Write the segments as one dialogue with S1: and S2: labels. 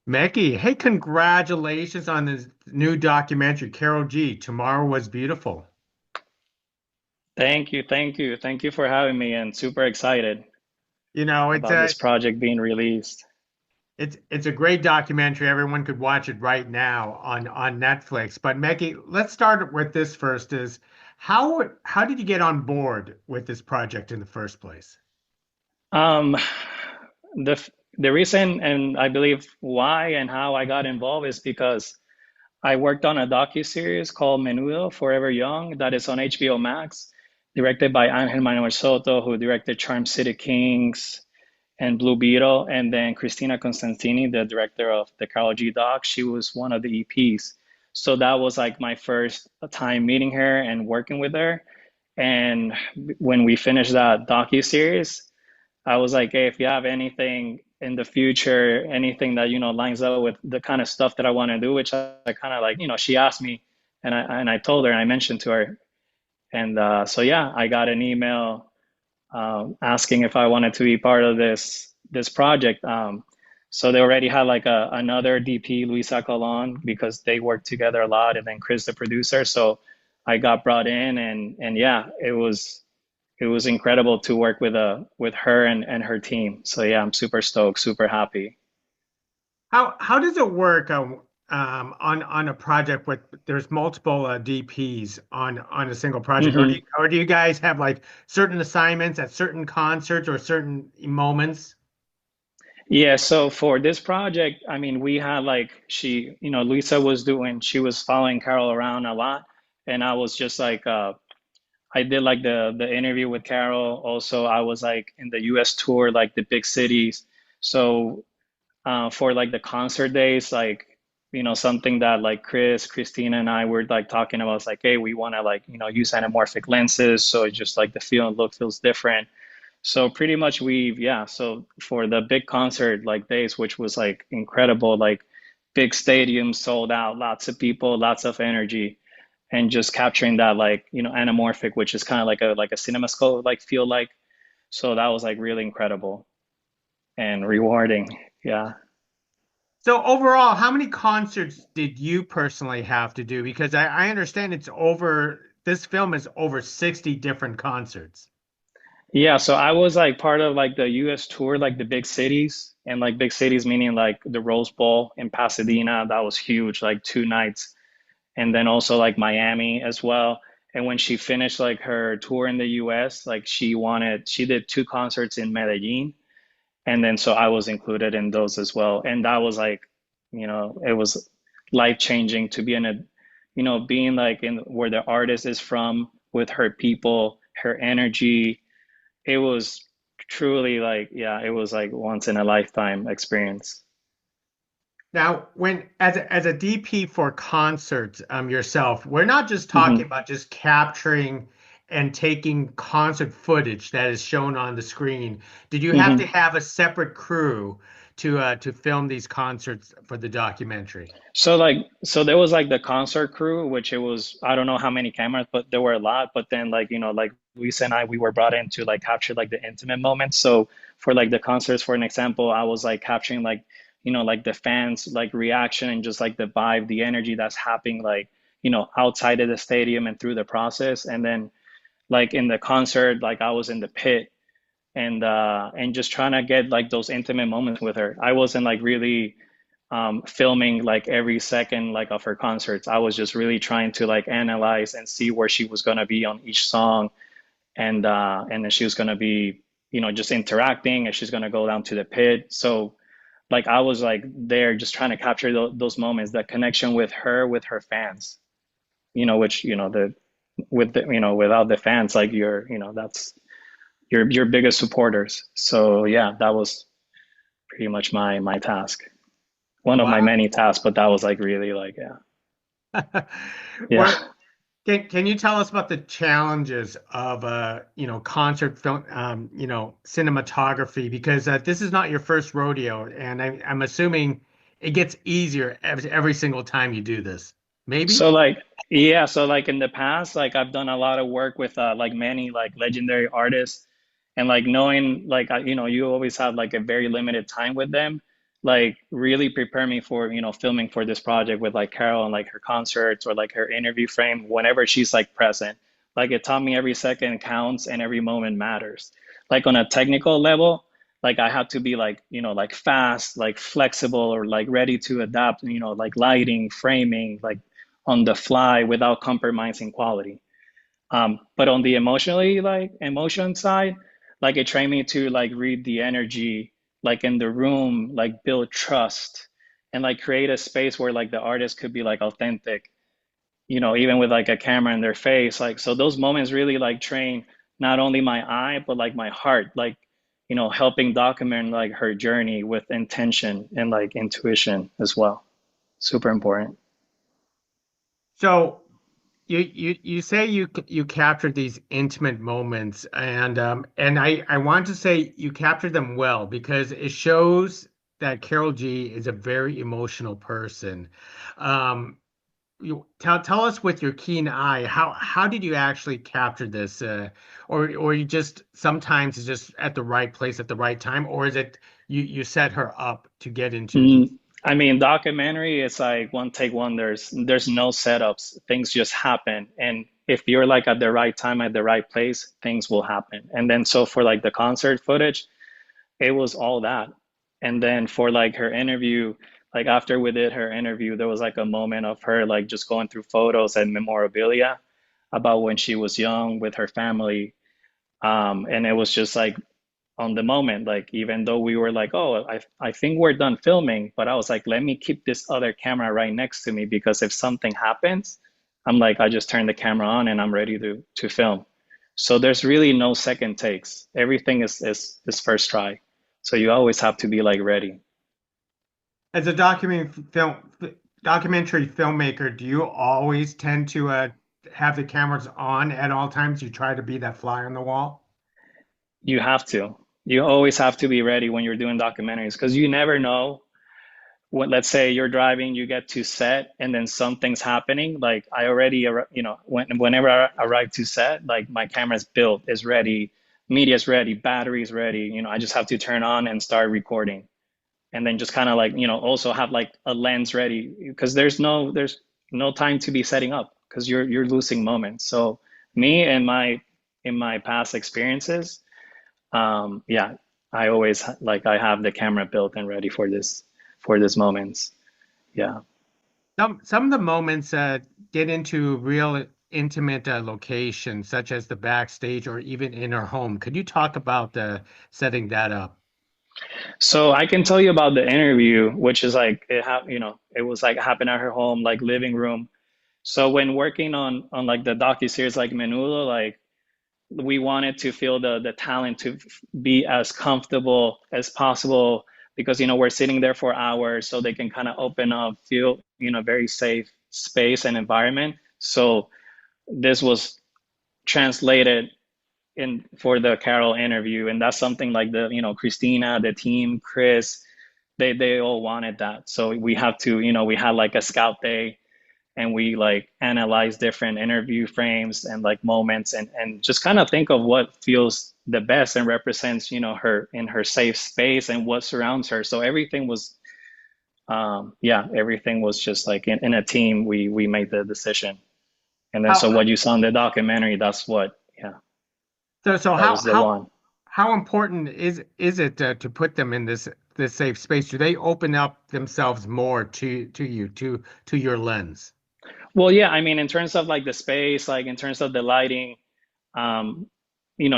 S1: Mecky, hey, congratulations on this new documentary, Karol G. Tomorrow Was Beautiful.
S2: Thank you, thank you, thank you for having me, and super excited
S1: You know, it's
S2: about
S1: a
S2: this project being released.
S1: it's a great documentary. Everyone could watch it right now on Netflix. But Mecky, let's start with this first. Is how did you get on board with this project in the first place?
S2: Um, the reason and I believe why and how I got involved is because I worked on a docu-series called Menudo Forever Young that is on HBO Max, directed by Angel Manuel Soto, who directed Charm City Kings and Blue Beetle, and then Cristina Costantini, the director of the Karol G doc, she was one of the EPs. So that was like my first time meeting her and working with her. And when we finished that docu series, I was like, hey, if you have anything in the future, anything that lines up with the kind of stuff that I want to do, which I kind of like, she asked me, and I told her, and I mentioned to her, and so yeah, I got an email asking if I wanted to be part of this project. So they already had like another DP, Luisa Colon, because they worked together a lot, and then Chris, the producer. So I got brought in, and yeah, it was incredible to work with her and her team. So yeah, I'm super stoked, super happy.
S1: How does it work on a project with there's multiple DPs on a single project, or
S2: hmm
S1: do you guys have like certain assignments at certain concerts or certain moments?
S2: Yeah, so for this project, I mean, we had like Luisa she was following Carol around a lot, and I was just like I did like the interview with Carol. Also, I was like in the US tour, like the big cities. So for like the concert days, like something that like Christina and I were like talking about is like, hey, we want to like use anamorphic lenses, so it's just like the feel and look feels different. So pretty much yeah. So for the big concert like days, which was like incredible, like big stadiums sold out, lots of people, lots of energy, and just capturing that like anamorphic, which is kind of like a cinemascope like feel like. So that was like really incredible and rewarding. Yeah.
S1: So overall, how many concerts did you personally have to do? Because I understand this film is over 60 different concerts.
S2: Yeah, so I was like part of like the US tour, like the big cities, and like big cities meaning like the Rose Bowl in Pasadena, that was huge, like 2 nights. And then also like Miami as well. And when she finished like her tour in the US, like she did 2 concerts in Medellín. And then so I was included in those as well. And that was like, it was life changing to be in being like in where the artist is from with her people, her energy. It was truly like, yeah, it was like once in a lifetime experience.
S1: Now, when as a DP for concerts yourself, we're not just talking
S2: hmm
S1: about just capturing and taking concert footage that is shown on the screen. Did you have to
S2: hmm
S1: have a separate crew to film these concerts for the documentary?
S2: So there was like the concert crew, which it was, I don't know how many cameras, but there were a lot. But then like, like Luis and I, we were brought in to like capture like the intimate moments. So for like the concerts, for an example, I was like capturing like, like the fans like reaction and just like the vibe, the energy that's happening like, outside of the stadium and through the process. And then like in the concert, like I was in the pit and just trying to get like those intimate moments with her. I wasn't like really filming like every second like of her concerts. I was just really trying to like analyze and see where she was gonna be on each song, and then she was gonna be just interacting, and she's gonna go down to the pit. So like I was like there just trying to capture those moments, that connection with her fans. Which the with the, without the fans, like that's your biggest supporters. So yeah, that was pretty much my task. One of my
S1: Wow.
S2: many tasks, but that was like really like yeah.
S1: What can you tell us about the challenges of concert film cinematography? Because this is not your first rodeo, and I'm assuming it gets easier every single time you do this. Maybe?
S2: So like yeah, so like in the past, like I've done a lot of work with like many like legendary artists, and like knowing like you always have like a very limited time with them. like really prepare me for, filming for this project with like Carol and like her concerts or like her interview frame whenever she's like present. Like it taught me every second counts and every moment matters. Like on a technical level, like I had to be like, like fast, like flexible or like ready to adapt, like lighting, framing, like on the fly without compromising quality. But on the emotion side, like it trained me to like read the energy, like in the room, like build trust and like create a space where like the artist could be like authentic, even with like a camera in their face. Like, so those moments really like train not only my eye, but like my heart, like, helping document like her journey with intention and like intuition as well. Super important.
S1: So you say you captured these intimate moments, and I want to say you captured them well because it shows that Karol G is a very emotional person. Um, you tell us with your keen eye, how did you actually capture this, or you just sometimes it's just at the right place at the right time, or is it you set her up to get into these?
S2: I mean, documentary, it's like one take one. There's no setups. Things just happen. And if you're like at the right time at the right place, things will happen. And then so for like the concert footage, it was all that. And then for like her interview, like after we did her interview, there was like a moment of her like just going through photos and memorabilia about when she was young with her family. And it was just like on the moment, like even though we were like, oh, I think we're done filming, but I was like, let me keep this other camera right next to me because if something happens, I'm like, I just turn the camera on and I'm ready to film. So there's really no second takes. Everything is first try. So you always have to be like ready.
S1: As a documentary filmmaker, do you always tend to have the cameras on at all times? You try to be that fly on the wall?
S2: You have to. You always have to be ready when you're doing documentaries because you never know when, let's say you're driving, you get to set and then something's happening. Like I already, whenever I arrive to set, like my camera's built, is ready, media's ready, battery's ready. I just have to turn on and start recording. And then just kind of like, also have like a lens ready because there's no time to be setting up because you're losing moments. So me and my in my past experiences, yeah, I always like I have the camera built and ready for this moments. Yeah.
S1: Some of the moments get into real intimate locations, such as the backstage or even in her home. Could you talk about setting that up?
S2: So I can tell you about the interview, which is like it was like happened at her home, like living room. So when working on like the docu-series like Menudo, like we wanted to feel the talent to be as comfortable as possible because we're sitting there for hours so they can kind of open up, feel very safe space and environment. So this was translated in for the Carol interview, and that's something like the Cristina, the team, Chris, they all wanted that. So we have to we had like a scout day and we like analyze different interview frames and like moments and just kind of think of what feels the best and represents her in her safe space and what surrounds her. So everything was yeah, everything was just like in a team we made the decision. And then so
S1: How
S2: what you saw in the documentary, that's what, yeah,
S1: so
S2: that was the one.
S1: how important is it to put them in this safe space? Do they open up themselves more to you to your lens?
S2: Well, yeah, I mean, in terms of like the space, like in terms of the lighting, um,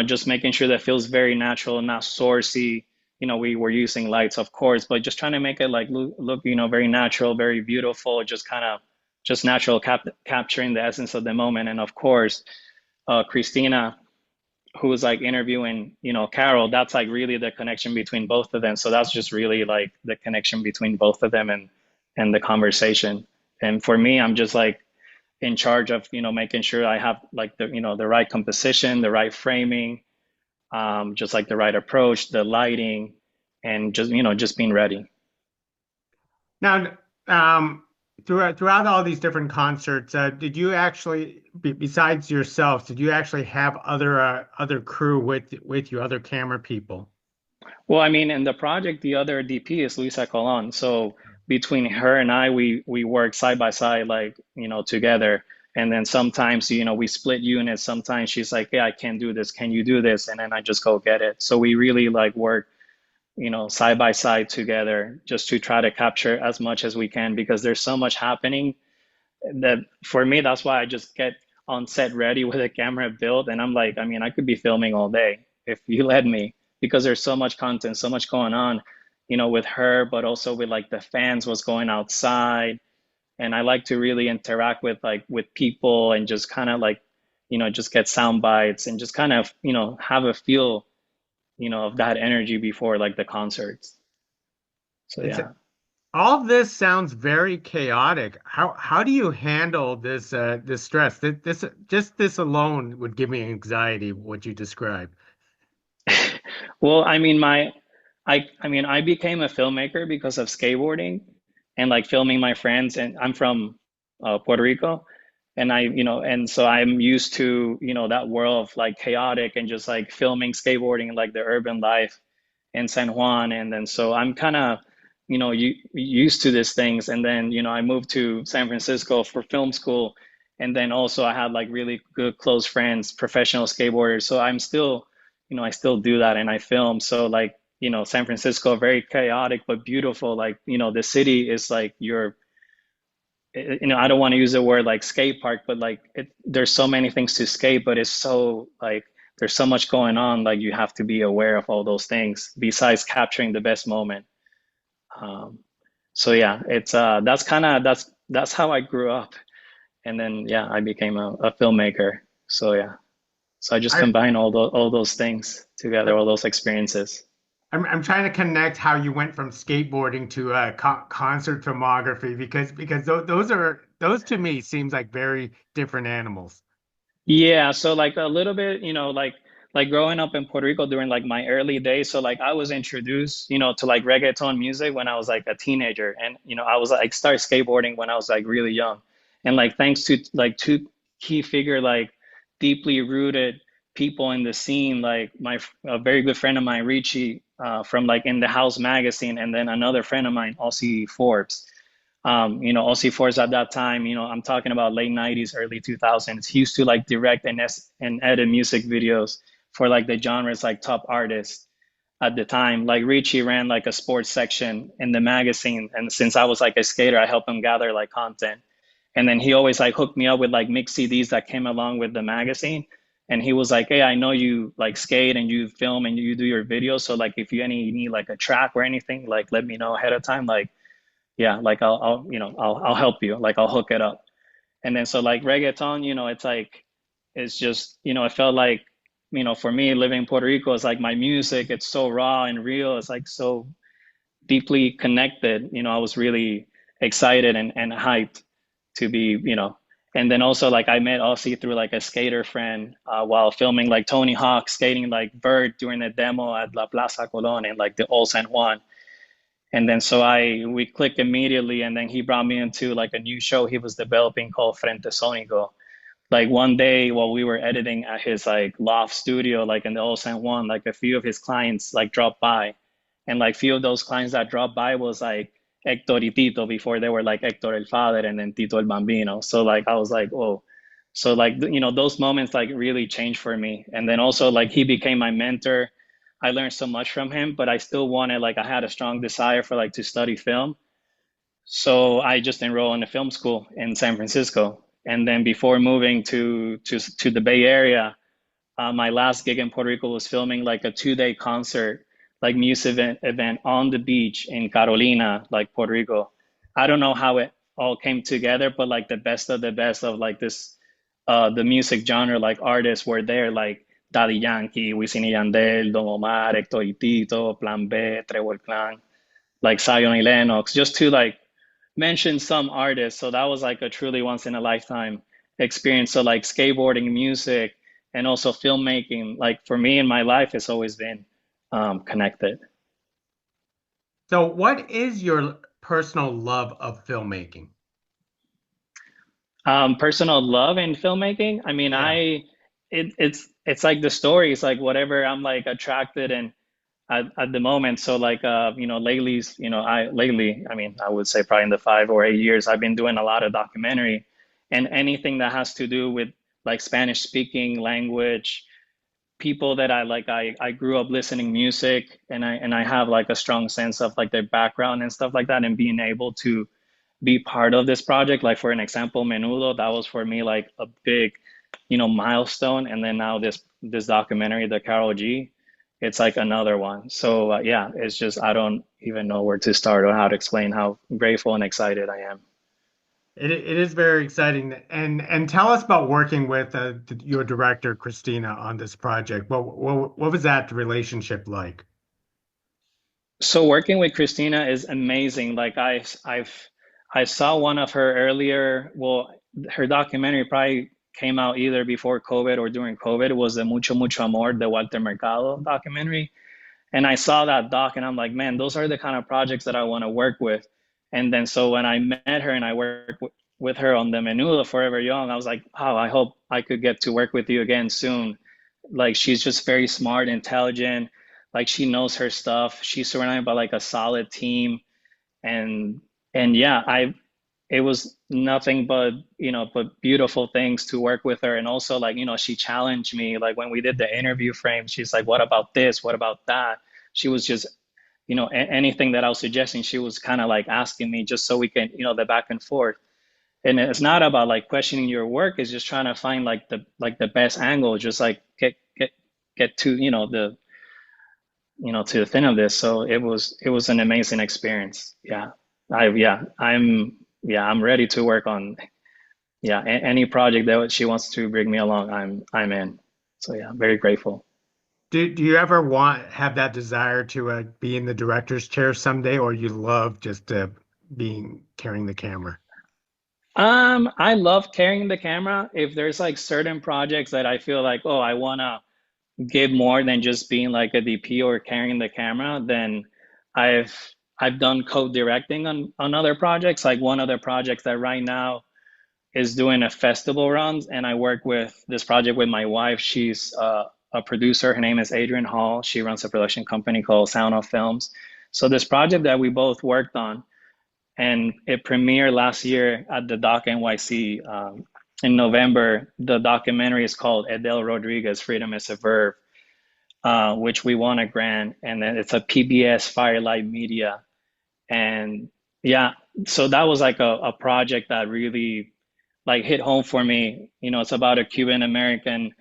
S2: just making sure that feels very natural, not sourcey. We were using lights, of course, but just trying to make it like look, very natural, very beautiful, just kind of just natural capturing the essence of the moment. And of course, Christina, who was like interviewing, Carol, that's like really the connection between both of them. So that's just really like the connection between both of them and the conversation. And for me, I'm just like in charge of making sure I have like the right composition, the right framing, just like the right approach, the lighting, and just being ready.
S1: Now, throughout all these different concerts, did you actually, besides yourself, did you actually have other crew with you, other camera people?
S2: Well, I mean, in the project, the other DP is Luisa Colon. So between her and I, we work side by side, like, together. And then sometimes, we split units. Sometimes she's like, "Yeah, I can't do this. Can you do this?" And then I just go get it. So we really like work, side by side together just to try to capture as much as we can because there's so much happening that for me, that's why I just get on set ready with a camera built. And I'm like, I mean, I could be filming all day if you let me, because there's so much content, so much going on, with her, but also with like the fans, what's going outside. And I like to really interact with with people and just kind of like, just get sound bites and just kind of, have a feel, of that energy before like the concerts. So
S1: It's
S2: yeah.
S1: all this sounds very chaotic. How do you handle this stress? This just this alone would give me anxiety, what you described.
S2: Well, I mean, I became a filmmaker because of skateboarding and like filming my friends. And I'm from Puerto Rico, and and so I'm used to, that world of like chaotic and just like filming skateboarding and like the urban life in San Juan. And then so I'm kind of, used to these things. And then, I moved to San Francisco for film school. And then also I had like really good close friends, professional skateboarders. So I'm still, I still do that and I film. So like, San Francisco, very chaotic but beautiful. Like, the city is like I don't want to use the word like skate park, but like there's so many things to skate, but it's so like there's so much going on. Like you have to be aware of all those things besides capturing the best moment. Um, so yeah, it's that's how I grew up, and then yeah, I became a filmmaker. So yeah, so I just
S1: I,
S2: combine all those things together, all those experiences.
S1: I'm trying to connect how you went from skateboarding to concert filmography because those to me seems like very different animals.
S2: Yeah, so like a little bit, like growing up in Puerto Rico during like my early days. So like I was introduced, to like reggaeton music when I was like a teenager. And I was like start skateboarding when I was like really young. And like thanks to like two key figure like deeply rooted people in the scene, like a very good friend of mine, Richie, from like In the House magazine, and then another friend of mine, Aussie Forbes. Aussie Force at that time, I'm talking about late 90s, early 2000s. He used to like direct and edit music videos for like the genres like top artists at the time. Like Richie ran like a sports section in the magazine. And since I was like a skater, I helped him gather like content. And then he always like hooked me up with like mix CDs that came along with the magazine. And he was like, "Hey, I know you like skate and you film and you do your videos. So like if you any need like a track or anything, like let me know ahead of time. Like yeah, like I'll help you, like I'll hook it up." And then so like reggaeton, it's like it's just, it felt like, for me living in Puerto Rico, it's like my music, it's so raw and real, it's like so deeply connected. I was really excited and hyped to be, and then also like I met Aussie through like a skater friend while filming like Tony Hawk skating like Vert during a demo at La Plaza Colon in like the old San Juan. And then so we clicked immediately, and then he brought me into like a new show he was developing called Frente Sónico. Like one day while we were editing at his like loft studio, like in the old San Juan, like a few of his clients like dropped by. And like few of those clients that dropped by was like Hector y Tito before they were like Hector el Father and then Tito el Bambino. So like I was like, oh, so like those moments like really changed for me. And then also like he became my mentor. I learned so much from him, but I still wanted like I had a strong desire for like to study film. So I just enrolled in a film school in San Francisco. And then before moving to the Bay Area, my last gig in Puerto Rico was filming like a 2 day concert, like music event on the beach in Carolina, like Puerto Rico. I don't know how it all came together, but like the best of like this, the music genre, like artists were there, like Daddy Yankee, Wisin y Yandel, Don Omar, Hector y Tito, Plan B, Trevor Clan, like Zion y Lennox, just to like mention some artists. So that was like a truly once in a lifetime experience. So like skateboarding, music, and also filmmaking, like for me in my life, it's always been connected.
S1: So, what is your personal love of filmmaking?
S2: Personal love in filmmaking. I mean,
S1: Yeah.
S2: it's like the story. It's like whatever I'm like attracted and at the moment. So like lately, I mean, I would say probably in the 5 or 8 years, I've been doing a lot of documentary, and anything that has to do with like Spanish speaking language, people that I like. I grew up listening music, and I have like a strong sense of like their background and stuff like that, and being able to be part of this project. Like for an example, Menudo, that was for me like a big, milestone. And then now this documentary, the Karol G, it's like another one. So yeah, it's just I don't even know where to start or how to explain how grateful and excited I am.
S1: It is very exciting. And tell us about working with your director, Cristina, on this project. What was that relationship like?
S2: So working with Christina is amazing. Like I saw one of her earlier. Well, her documentary probably came out either before COVID or during COVID. It was the Mucho Mucho Amor, the Walter Mercado documentary. And I saw that doc and I'm like, man, those are the kind of projects that I want to work with. And then so when I met her and I worked with her on the Menudo Forever Young, I was like, oh, I hope I could get to work with you again soon. Like she's just very smart, intelligent, like she knows her stuff. She's surrounded by like a solid team. And yeah, it was nothing but but beautiful things to work with her. And also like she challenged me, like when we did the interview frame, she's like, what about this, what about that? She was just anything that I was suggesting, she was kind of like asking me just so we can the back and forth. And it's not about like questioning your work, it's just trying to find like the best angle, just like get to the to the thing of this. So it was an amazing experience. Yeah. I'm ready to work on any project that she wants to bring me along. I'm in. So yeah, I'm very grateful.
S1: Do you ever have that desire to be in the director's chair someday, or you love just being carrying the camera?
S2: I love carrying the camera. If there's like certain projects that I feel like, oh, I wanna give more than just being like a DP or carrying the camera, then I've I've done co-directing on other projects. Like one other project that right now is doing a festival runs, and I work with this project with my wife. She's a producer. Her name is Adrienne Hall. She runs a production company called Sound of Films. So this project that we both worked on, and it premiered last year at the Doc NYC in November. The documentary is called Edel Rodriguez, Freedom is a Verb, which we won a grant, and then it's a PBS Firelight Media. And yeah, so that was like a project that really like hit home for me. It's about a Cuban American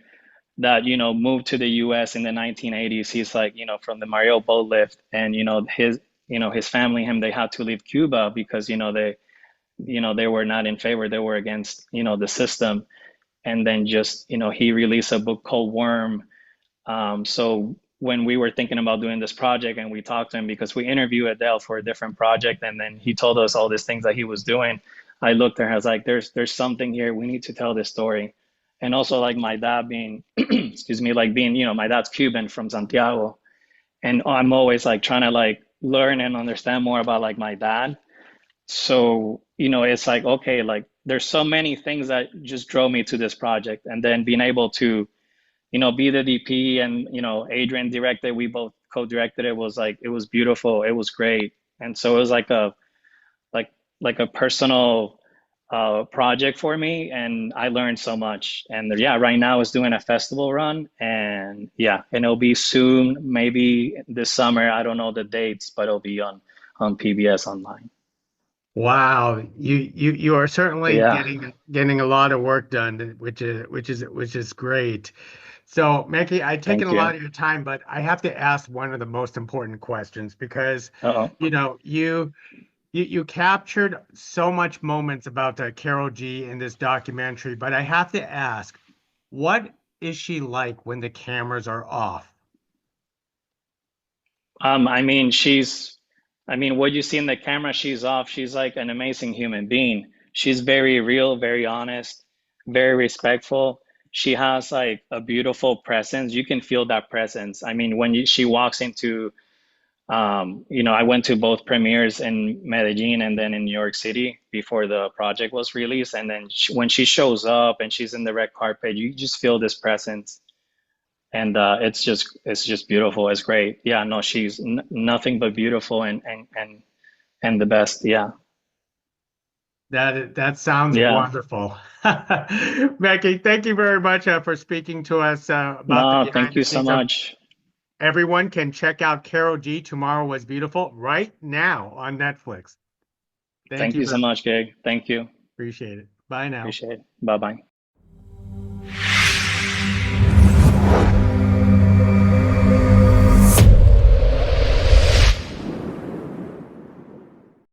S2: that moved to the US in the 1980s. He's like from the Mario boat lift, and his family, him, they had to leave Cuba because they were not in favor, they were against the system. And then just he released a book called Worm. So when we were thinking about doing this project, and we talked to him because we interviewed Adele for a different project, and then he told us all these things that he was doing, I looked at her, I was like, there's something here. We need to tell this story. And also like my dad being, excuse me, like being, my dad's Cuban from Santiago. And I'm always like trying to like learn and understand more about like my dad. So, it's like, okay, like there's so many things that just drove me to this project. And then being able to be the DP, and Adrian directed. We both co-directed. It was like it was beautiful. It was great, and so it was like like like a personal project for me, and I learned so much. And yeah, right now it's doing a festival run, and yeah, and it'll be soon, maybe this summer. I don't know the dates, but it'll be on PBS online.
S1: Wow, you are certainly
S2: Yeah.
S1: getting a lot of work done, which is great. So, Mickey, I've taken
S2: Thank
S1: a
S2: you.
S1: lot of your time, but I have to ask one of the most important questions because,
S2: Uh-oh.
S1: you know, you you captured so much moments about Karol G in this documentary, but I have to ask, what is she like when the cameras are off?
S2: I mean, what you see in the camera, she's off. She's like an amazing human being. She's very real, very honest, very respectful. She has like a beautiful presence. You can feel that presence. I mean, when she walks into, I went to both premieres in Medellín and then in New York City before the project was released. And then when she shows up and she's in the red carpet, you just feel this presence. and it's just beautiful. It's great. Yeah, no, she's n nothing but beautiful and the best. Yeah,
S1: That sounds
S2: yeah.
S1: wonderful. Mecky, thank you very much for speaking to us about the
S2: No,
S1: behind
S2: thank
S1: the
S2: you so
S1: scenes of
S2: much.
S1: everyone can check out Karol G Tomorrow Was Beautiful right now on Netflix. Thank
S2: Thank
S1: you
S2: you so
S1: very much.
S2: much, Gig. Thank you.
S1: Appreciate it. Bye now.
S2: Appreciate it. Bye bye.